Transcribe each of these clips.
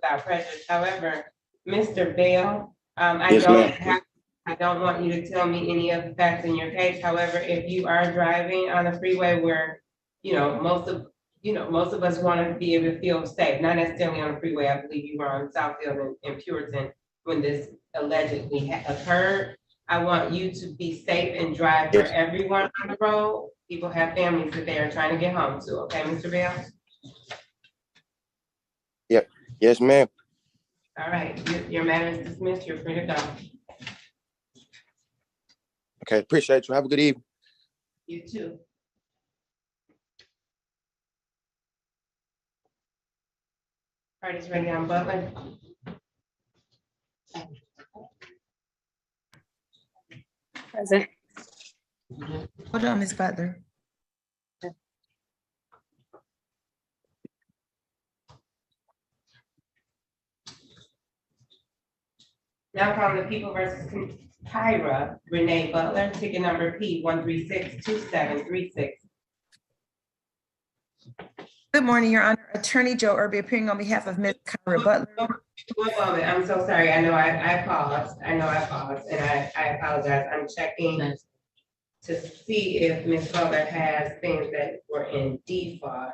without prejudice. However, Mr. Bell, Yes, ma'am. I don't want you to tell me any of the facts in your case. However, if you are driving on the freeway where, most of us want to be able to feel safe, not necessarily on the freeway. I believe you were on Southfield and Puritan when this allegedly occurred. I want you to be safe and drive for everyone on the road. People have families that they are trying to get home to. Okay, Mr. Bell? Yep. Yes, ma'am. All right, your matter is dismissed. You're free to go. Okay, appreciate you. Have a good evening. You too. Party's ready on Butler. Present. Hold on, Ms. Butler. Now calling the People versus Kyra, Renee Butler, ticket number P1362736. Good morning, Your Honor. Attorney Joe Irby appearing on behalf of Ms. Kyra Butler. One moment, I'm so sorry. I know I paused. And I apologize. I'm checking to see if Ms. Butler has things that were in default.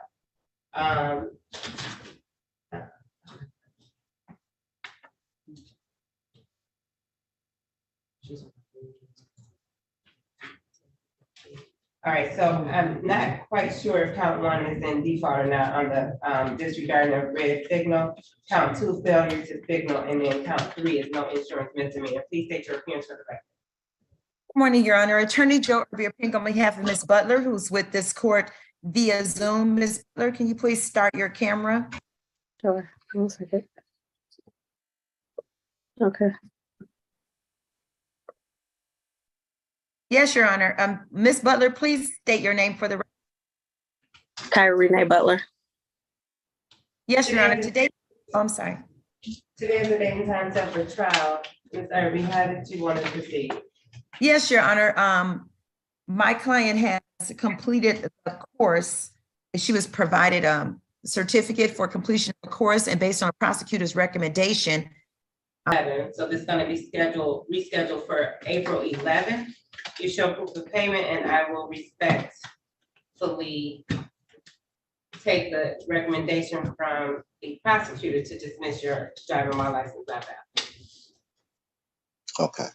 All right, so I'm not quite sure if count one is in default or not on the disregarding of red signal. Count two, failure to signal, and then count three is no insurance misdemeanor. Please state your appearance for the record. Good morning, Your Honor. Attorney Joe Irby appearing on behalf of Ms. Butler, who's with this court via Zoom. Ms. Butler, can you please start your camera? Sure. 1 second. Okay. Yes, Your Honor. Ms. Butler, please state your name for the record. Kyra Renee Butler. Yes, Your Honor. Today, I'm sorry. Today is the date and time set for trial. Ms. Irby, how did you want to proceed? Yes, Your Honor. My client has completed the course. She was provided a certificate for completion of the course, and based on a prosecutor's recommendation. So this is going to be rescheduled for April 11th. You show proof of payment, and I will respectfully take the recommendation from the prosecutor to dismiss your driver while license not valid. Okay.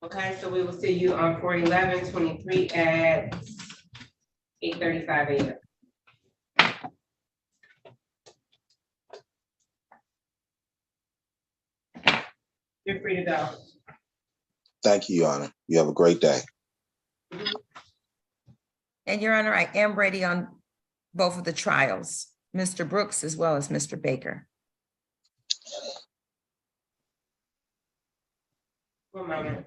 Okay, so we will see you on 4/11/23 at 8:35 a.m. You're free to go. Thank you, Your Honor. You have a great day. And Your Honor, I am ready on both of the trials, Mr. Brooks as well as Mr. Baker. One moment.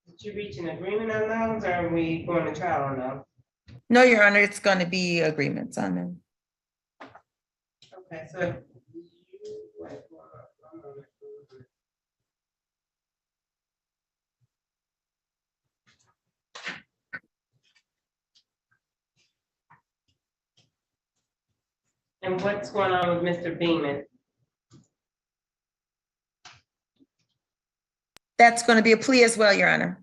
Did you reach an agreement on those, or are we going to trial on those? No, Your Honor, it's going to be agreements on them. Okay, so if you, wait, one moment. And what's going on with Mr. Beeman? That's going to be a plea as well, Your Honor.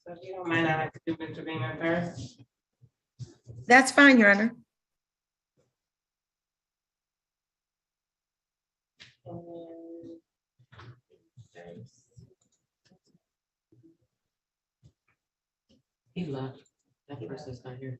So if you don't mind, I'd like to do Mr. Beeman first. That's fine, Your Honor. He left. That person's not here.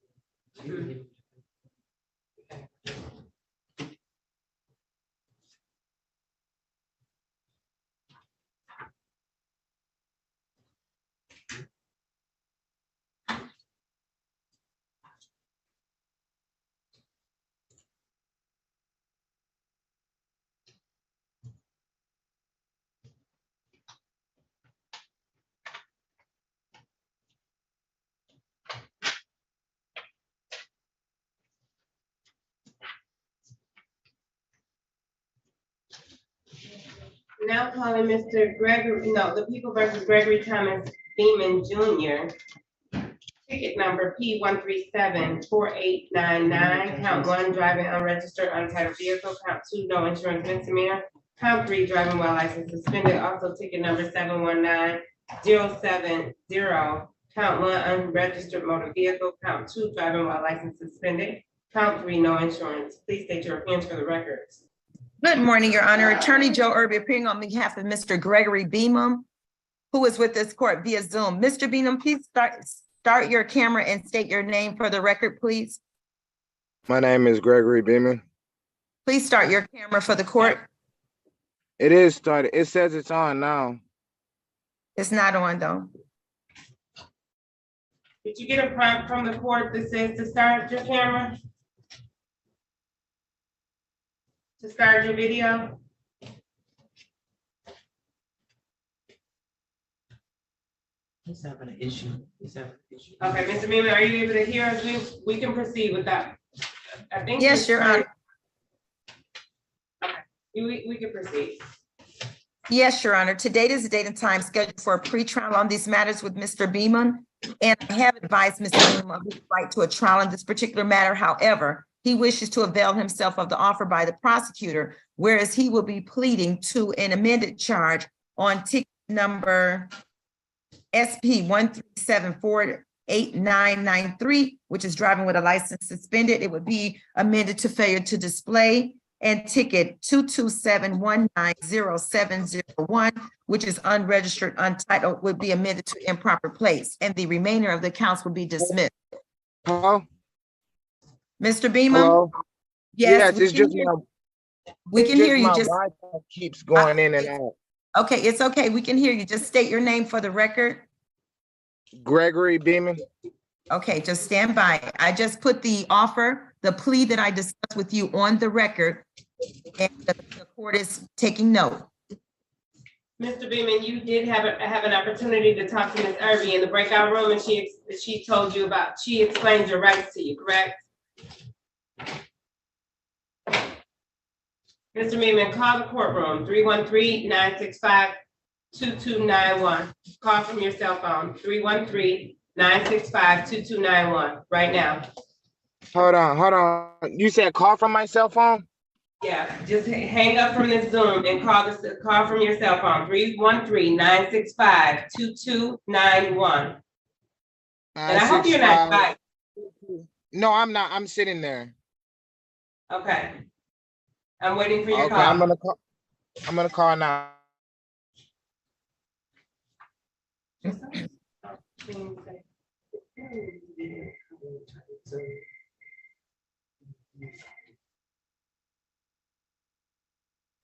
Now calling Mr. Gregory, no, the People versus Gregory Thomas Beeman Jr. Ticket number P 1374899. Count one, driving unregistered untitled vehicle. Count two, no insurance misdemeanor. Count three, driving while license suspended. Also ticket number 719070. Count one, unregistered motor vehicle. Count two, driving while license suspended. Count three, no insurance. Please state your opinions for the records. Good morning, Your Honor. Attorney Joe Irby appearing on behalf of Mr. Gregory Beamon, who is with this court via Zoom. Mr. Beamon, please start your camera and state your name for the record, please. My name is Gregory Beeman. Please start your camera for the court. It is started. It says it's on now. It's not on though. Did you get a prompt from the court that says to start your camera? To start your video? He's having an issue. He's having an issue. Okay, Mr. Beaman, are you able to hear us? We can proceed with that. I think. Yes, Your Honor. We can proceed. Yes, Your Honor. Today is the date and time scheduled for a pretrial on these matters with Mr. Beamon. And I have advised Mr. Beamon of his right to a trial in this particular matter. However, he wishes to avail himself of the offer by the prosecutor, whereas he will be pleading to an amended charge on ticket number SP 137489993, which is driving with a license suspended. It would be amended to failure to display, and ticket 227190701, which is unregistered, untitled, would be amended to improper place, and the remainder of the counts will be dismissed. Hello? Mr. Beamon? Hello? Yes, It's just we can hear you. my Just Wi-Fi keeps going in and out. okay, it's okay. We can hear you. Just state your name for the record. Gregory Beeman. Okay, just stand by. I just put the offer, the plea that I discussed with you on the record, and the court is taking note. Mr. Beaman, you did have an opportunity to talk to Ms. Irby in the breakout room, and she explained your rights to you, correct? Mr. Beaman, call the courtroom, 313-965-2291. Call from your cell phone, 313-965-2291, right now. Hold on. You said call from my cell phone? Yeah, just hang up from this Zoom and call from your cell phone, 313-965-2291. And I hope you're not right. No, I'm not. I'm sitting there. Okay. I'm waiting for your Okay, call. I'm gonna call now.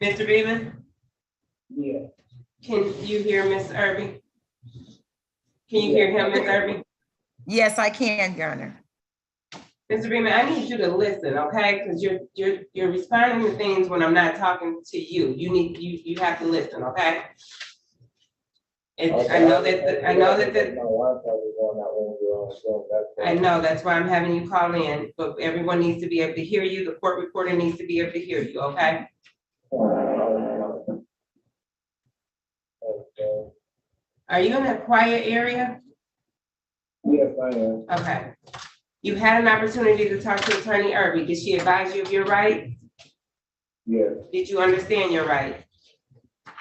Mr. Beaman, Yeah. can you hear Ms. Irby? Can you hear him, Ms. Irby? Yes, I can, Your Honor. Mr. Beaman, I need you to listen, okay? Because you're responding to things when I'm not talking to you. You have to listen, okay? And I know that's why I'm having you call in, but everyone needs to be able to hear you. The court reporter needs to be able to hear you, okay? Are you in a quiet area? Yes, I am. Okay. You had an opportunity to talk to Attorney Irby. Did she advise you of your rights? Yes. Did you understand your rights?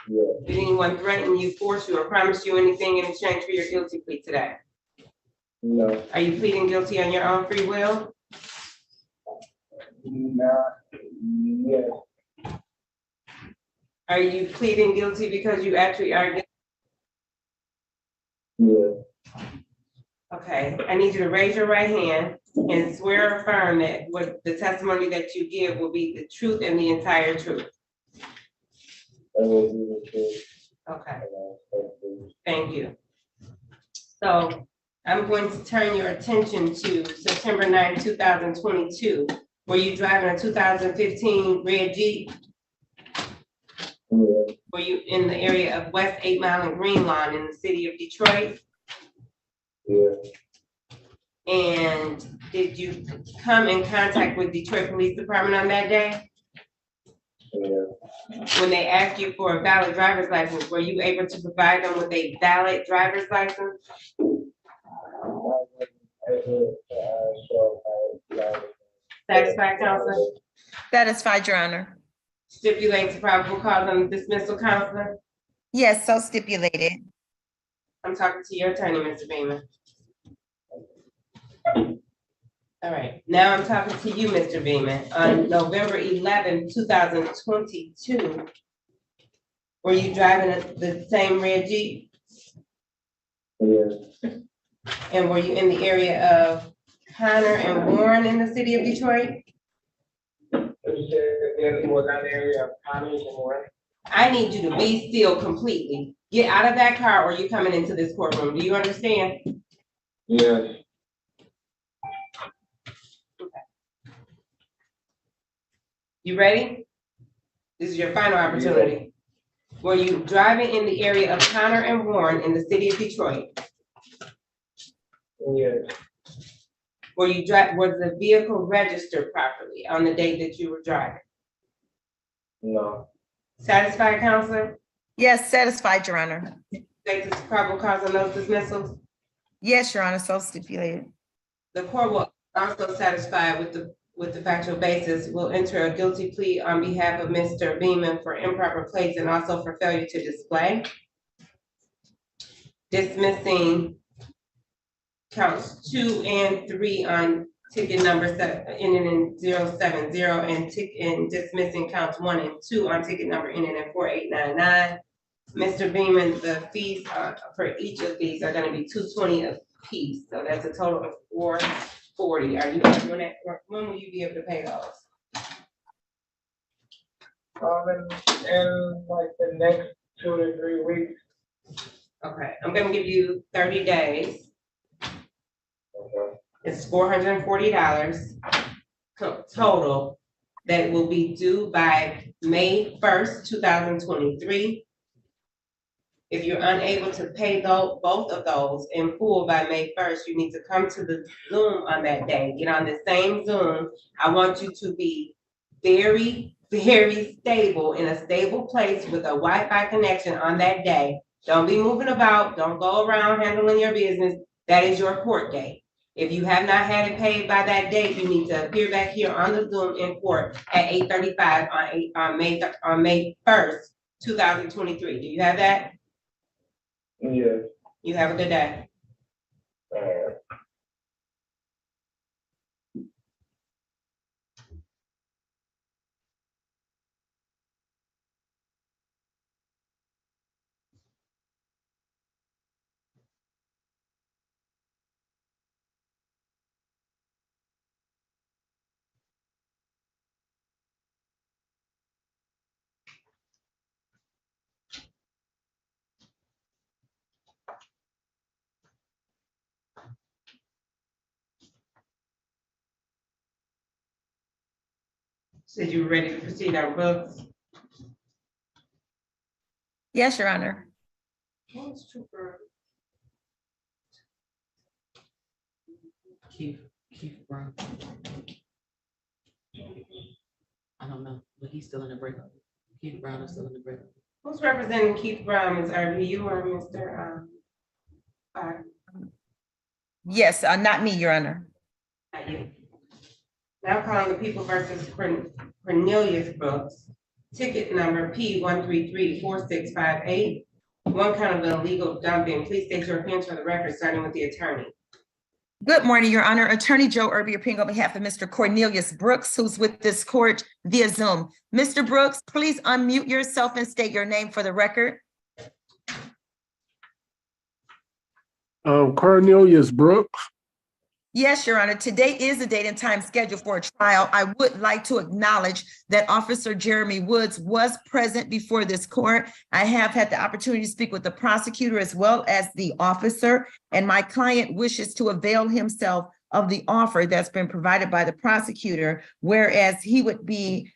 Yes. Did anyone threaten you, force you, or promise you anything in exchange for your guilty plea today? No. Are you pleading guilty on your own free will? No. Yes. Are you pleading guilty because you actually are guilty? Yes. Okay, I need you to raise your right hand and swear or affirm that what the testimony that you give will be the truth and the entire truth. Okay, thank you. So I'm going to turn your attention to September 9, 2022. Were you driving a 2015 red Jeep? Yes. Were you in the area of West 8 Mile and Green Lawn in the city of Detroit? Yes. And did you come in contact with Detroit Police Department on that day? When they asked you for a valid driver's license, were you able to provide them with a valid driver's license? Satisfied, Counselor? Satisfied, Your Honor. Stipulate to probable cause on dismissal, Counselor? Yes, so stipulated. I'm talking to your attorney, Mr. Beaman. All right, now I'm talking to you, Mr. Beaman. On November 11, 2022, were you driving the same red Jeep? Yes. And were you in the area of Connor and Warren in the city of Detroit? Was that area of Congress and Warren? I need you to be still completely. Get out of that car or you're coming into this courtroom. Do you understand? Yes. You ready? This is your final opportunity. Were you driving in the area of Connor and Warren in the city of Detroit? Yes. Was the vehicle registered properly on the date that you were driving? No. Satisfied, Counselor? Yes, satisfied, Your Honor. State the probable cause on those dismissals? Yes, Your Honor, so stipulated. The court will also satisfy with the factual basis, will enter a guilty plea on behalf of Mr. Beaman for improper plates and also for failure to display. Dismissing counts 2 and 3 on ticket number ending in 070 and dismissing counts 1 and 2 on ticket number ending in 4899. Mr. Beaman, the fees for each of these are gonna be $220 a piece, so that's a total of $440. Are you doing that? When will you be able to pay those? In like the next 2 to 3 weeks. Okay, I'm gonna give you 30 days. Okay. It's $440 total that will be due by May 1st, 2023. If you're unable to pay both of those in full by May 1st, you need to come to the Zoom on that day. Get on the same Zoom. I want you to be very, very stable in a stable place with a Wi-Fi connection on that day. Don't be moving about. Don't go around handling your business. That is your court date. If you have not had it paid by that date, you need to appear back here on the Zoom in court at 8:35 on May 1st, 2023. Do you have that? Yes. You have a good day. Said you were ready to proceed on books. Yes, Your Honor. Keith Brown. I don't know, but he's still in the breakup. Keith Brown is still in the breakup. Who's representing Keith Brown, Ms. Irby, you or Mr. Yes, not me, Your Honor. Not you. Now calling the people versus Cornelius Brooks, ticket number P1334658. One count of illegal dumping. Please state your appearance for the record, starting with the attorney. Good morning, Your Honor. Attorney Joe Irby appearing on behalf of Mr. Cornelius Brooks, who's with this court via Zoom. Mr. Brooks, please unmute yourself and state your name for the record. Cornelius Brooks. Yes, Your Honor. Today is the date and time scheduled for a trial. I would like to acknowledge that Officer Jeremy Woods was present before this court. I have had the opportunity to speak with the prosecutor as well as the officer, and my client wishes to avail himself of the offer that's been provided by the prosecutor, whereas he would be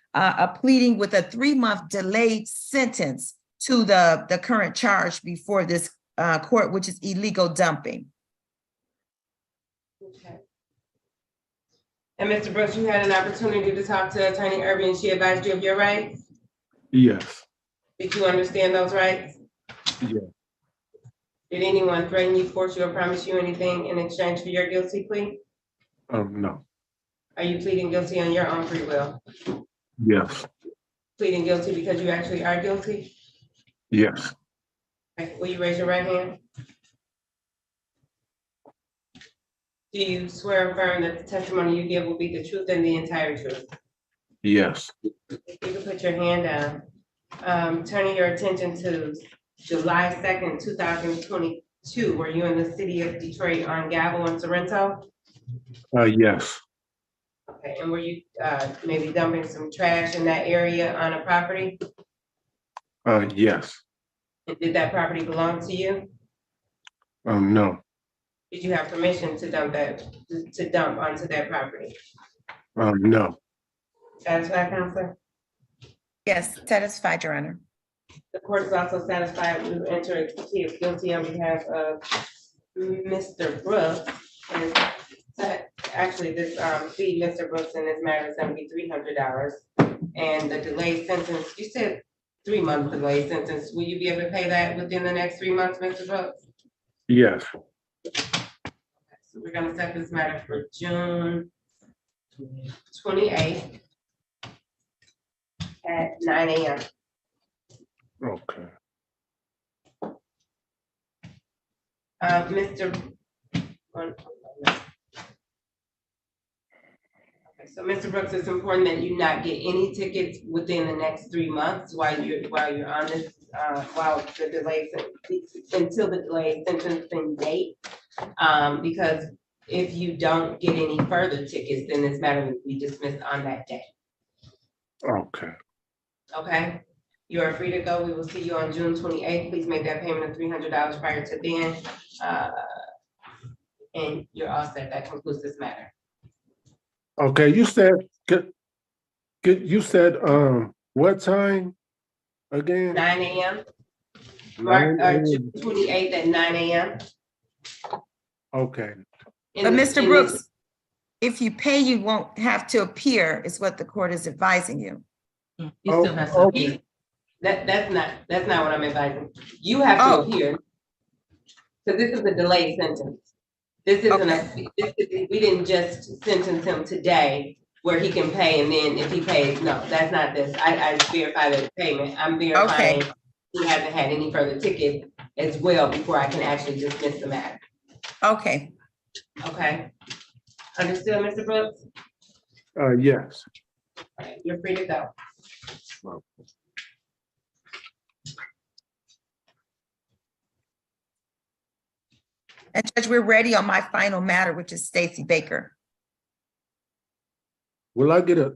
pleading with a 3-month delayed sentence to the current charge before this court, which is illegal dumping. Okay. And Mr. Brooks, you had an opportunity to talk to Attorney Irby and she advised you of your rights? Yes. Did you understand those rights? Yeah. Did anyone threaten you, force you, or promise you anything in exchange for your guilty plea? No. Are you pleading guilty on your own free will? Yes. Pleading guilty because you actually are guilty? Yes. Okay, will you raise your right hand? Do you swear or affirm that the testimony you give will be the truth and the entire truth? Yes. If you could put your hand down. Turning your attention to July 2nd, 2022, were you in the city of Detroit on Gavel and Sorrento? Yes. Okay, and were you maybe dumping some trash in that area on a property? Yes. And did that property belong to you? No. Did you have permission to dump onto that property? No. Satisfied, Counselor? Yes, satisfied, Your Honor. The court is also satisfied we will enter a plea of guilty on behalf of Mr. Brooks. And actually, this fee, Mr. Brooks, in this matter is gonna be $300. And the delayed sentence, you said 3-month delayed sentence. Will you be able to pay that within the next 3 months, Mr. Brooks? Yes. So we're gonna set this matter for June 28th at 9 a.m. Okay. So Mr. Brooks, it's important that you not get any tickets within the next 3 months while you're on this, while the delay, until the delayed sentencing date. Because if you don't get any further tickets, then this matter will be dismissed on that day. Okay. Okay? You are free to go. We will see you on June 28th. Please make that payment of $300 prior to then. And you're all set. That concludes this matter. Okay. You said, you said, what time again? 9 a.m. 9 a.m. June 28th at 9 a.m. Okay. But Mr. Brooks, if you pay, you won't have to appear, is what the court is advising you. He still has to. Okay. That's not what I'm advising. You have to appear. So this is a delayed sentence. This isn't we didn't just sentence him today where he can pay and then if he pays, no, that's not this. I verify the payment. I'm verifying he hasn't had any further tickets as well before I can actually dismiss the matter. Okay. Okay. Understood, Mr. Brooks? Yes. All right, you're free to go. And Judge, we're ready on my final matter, which is Stacy Baker. Will I get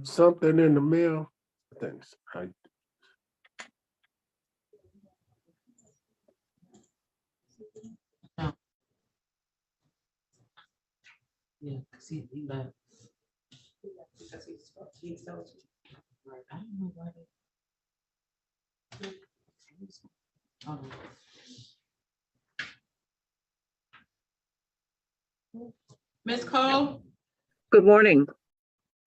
something in the mail? Thanks. Yeah, cause he left. Right, I don't know why they. Ms. Cole, Good morning.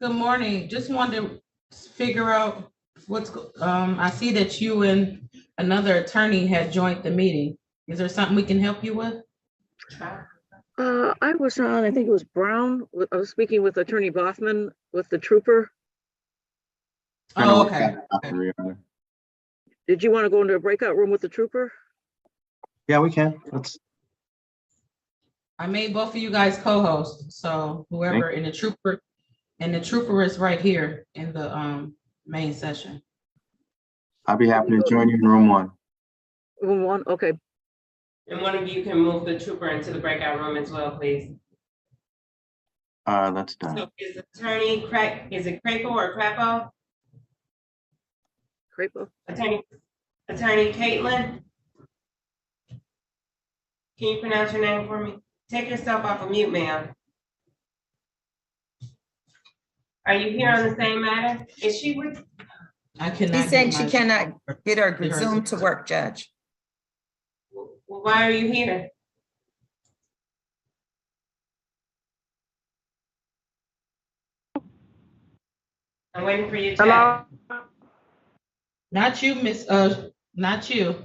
good morning. Just wanted to figure out I see that you and another attorney had joined the meeting. Is there something we can help you with? I was on, I think it was Brown. I was speaking with Attorney Boffman with the trooper. Oh, okay. Did you want to go into a breakout room with the trooper? Yeah, we can. I made both of you guys co-hosts, so whoever and the trooper is right here in the main session. I'll be happy to join you in room 1. Room 1, okay. And one of you can move the trooper into the breakout room as well, please. That's done. So is attorney is it Crapo or Crapo? Crapo. Attorney Caitlin? Can you pronounce your name for me? Take yourself off of mute, ma'am. Are you here on the same matter? Is she with? I cannot. She's saying she cannot get her Zoom to work, Judge. Well, why are you here? I'm waiting for you to. Hello? Not you, not you.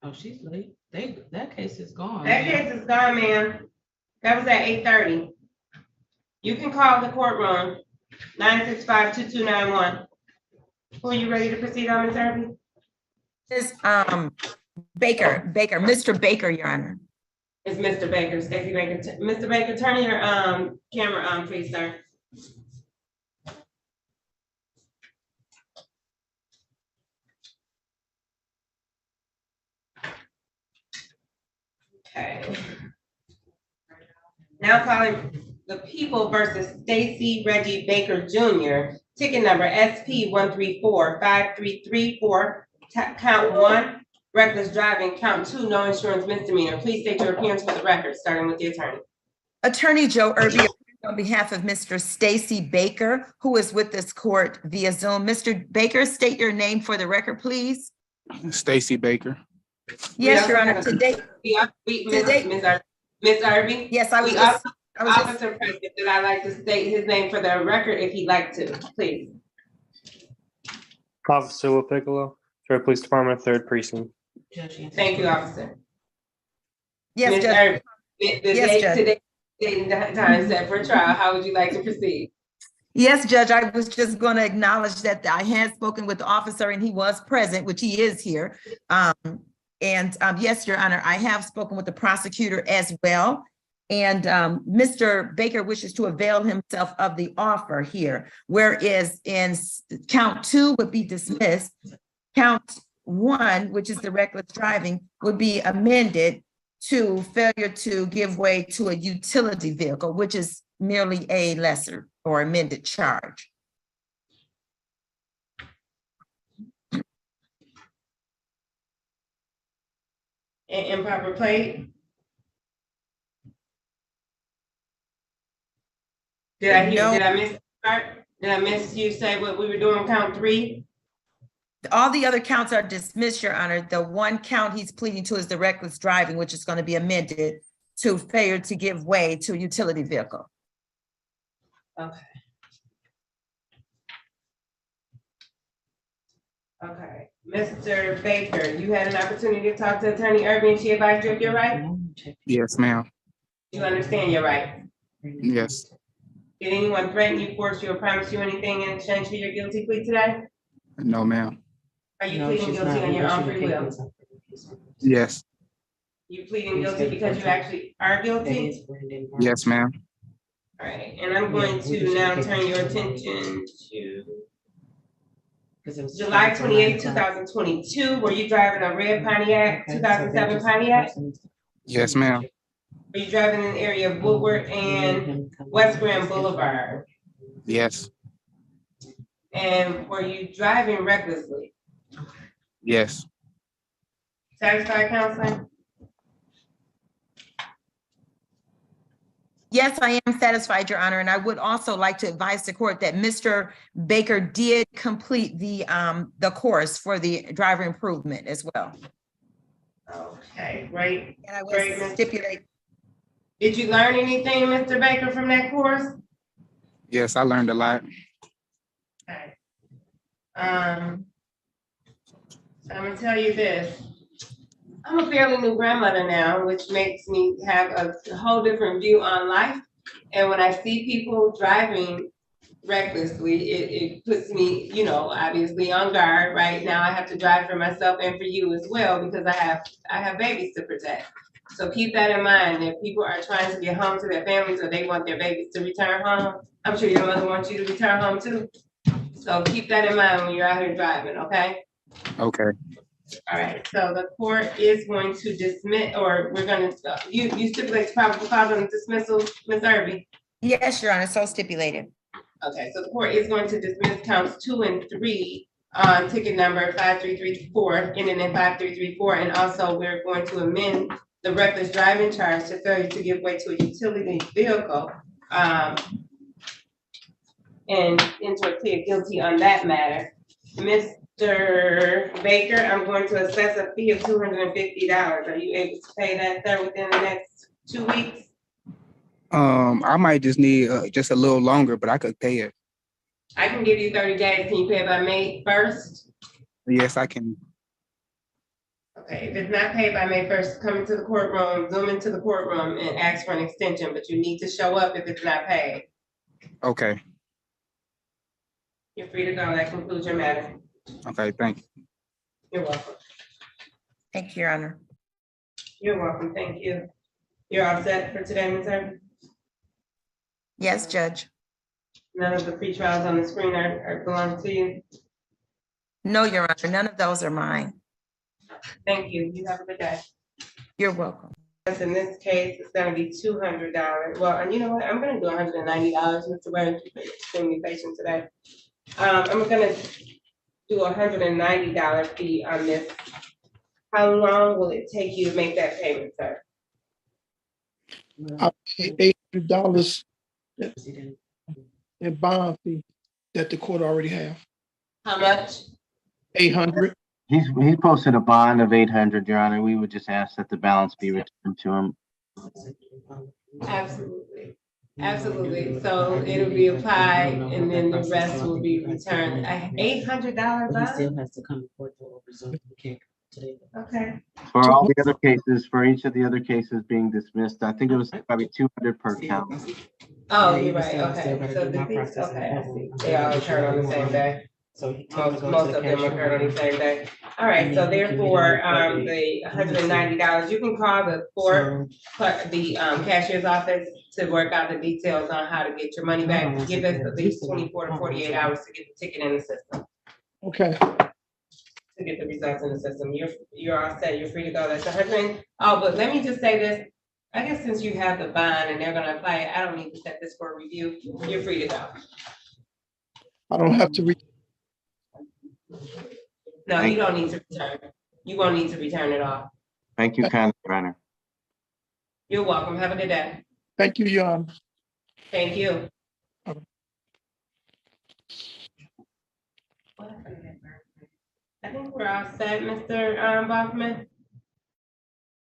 Oh, she's late. That case is gone. That case is gone, ma'am. That was at 8:30. You can call the courtroom, 965-2291. Who are you ready to proceed on, Ms. Irby? Ms. Baker, Mr. Baker, Your Honor. It's Mr. Baker, Stacy Baker. Mr. Baker, turn your camera on, please, sir. Okay. Now calling the People versus Stacy Reggie Baker Jr., ticket number SP 1345334, count 1, reckless driving, count 2, no insurance misdemeanor. Please state your appearance for the record, starting with the attorney. Attorney Joe Irby, on behalf of Mr. Stacy Baker, who is with this court via Zoom. Mr. Baker, state your name for the record, please. Stacy Baker. Yes, Your Honor. Today. Ms. Irby? Yes, Officer present, that I'd like to state his name for the record if he'd like to, please. Officer LaPiccolo, Troy Police Department, 3rd Precinct. Thank you, officer. Yes, Ms. Judge. Irby, the Yes, date Judge. today, date and time set for trial, how would you like to proceed? Yes, Judge, I was just going to acknowledge that I had spoken with the officer and he was present, which he is here. Yes, Your Honor, I have spoken with the prosecutor as well. And Mr. Baker wishes to avail himself of the offer here, whereas in count 2 would be dismissed. Count 1, which is the reckless driving, would be amended to failure to give way to a utility vehicle, which is merely a lesser or amended charge. Improper plate? Did I miss you say what we were doing count 3? All the other counts are dismissed, Your Honor. The one count he's pleading to is the reckless driving, which is going to be amended to failure to give way to a utility vehicle. Okay. Okay, Mr. Baker, you had an opportunity to talk to Attorney Irby and she advised you of your right? Yes, ma'am. You understand your right? Yes. Did anyone threaten you, force you, or promise you anything in exchange for your guilty plea today? No, ma'am. Are you pleading guilty on your own free will? Yes. You pleading guilty because you actually are guilty? Yes, ma'am. All right, and I'm going to now turn your attention to July 28, 2022. Were you driving a red Pontiac, 2007 Pontiac? Yes, ma'am. Were you driving in the area of Woodward and West Grand Boulevard? Yes. And were you driving recklessly? Yes. Satisfied, counselor? Yes, I am satisfied, Your Honor, and I would also like to advise the court that Mr. Baker did complete the course for the driver improvement as well. Okay, great. And I Great, will stipulate. Did you learn anything, Mr. Baker, from that course? Yes, I learned a lot. Okay. I'm gonna tell you this. I'm a fairly new grandmother now, which makes me have a whole different view on life. And when I see people driving recklessly, it puts me, you know, obviously on guard. Right now, I have to drive for myself and for you as well because I have babies to protect. So keep that in mind. If people are trying to get home to their families or they want their babies to return home, I'm sure your mother wants you to return home too. So keep that in mind when you're out here driving, okay? Okay. All right, so the court is going to dismiss, or we're gonna, you stipulate probable cause on dismissal, Ms. Irby? Yes, Your Honor, so stipulated. Okay, so the court is going to dismiss counts 2 and 3 on ticket number 5334, ending in 5334, and also we're going to amend the reckless driving charge to failure to give way to a utility vehicle, and into a plea of guilty on that matter. Mr. Baker, I'm going to assess a fee of $250. Are you able to pay that there within the next 2 weeks? I might just need just a little longer, but I could pay it. I can give you 30 days. Can you pay by May 1st? Yes, I can. Okay, if it's not paid by May 1st, come into the courtroom, zoom into the courtroom and ask for an extension, but you need to show up if it's not paid. Okay. You're free to go. That concludes your matter. Okay, thank you. You're welcome. Thank you, Your Honor. You're welcome. Thank you. You're all set for today, Ms. Irvin? Yes, Judge. None of the pre-trials on the screen are belong to you. No, Your Honor, none of those are mine. Thank you. You have a good day. You're welcome. In this case, it's gonna be $200. Well, and you know what? I'm gonna do $190, Mr. Ware. You're extremely patient today. I'm gonna do $190 fee on this. How long will it take you to make that payment, sir? $800 in bond fee that the court already have. How much? 800. He posted a bond of 800, Your Honor. We would just ask that the balance be returned to him. Absolutely. Absolutely. So it'll be applied and then the rest will be returned. $800 bond? Still has to come to court to resume. We can't today. Okay. For all the other cases, for each of the other cases being dismissed, I think it was probably 200 per count. Oh, you're right. Okay. So the fees, okay, I see. They all occurred on the same day. So Most of them occurred on the same day. All right, so therefore, the $190, you can call the court, the cashier's office to work out the details on how to get your money back. Give us at least 24 to 48 hours to get the ticket in the system, Okay. to get the results in the system. You're all set, you're free to go. That's 100. Oh, but let me just say this. I guess since you have the bond and they're gonna apply it, I don't need to set this for review. You're free to go. I don't have to No, you don't need to return. You won't need to return it all. Thank you kindly, Your Honor. You're welcome. Have a good day. Thank you, Your Honor. Thank you. I think we're all set, Mr. Bachman.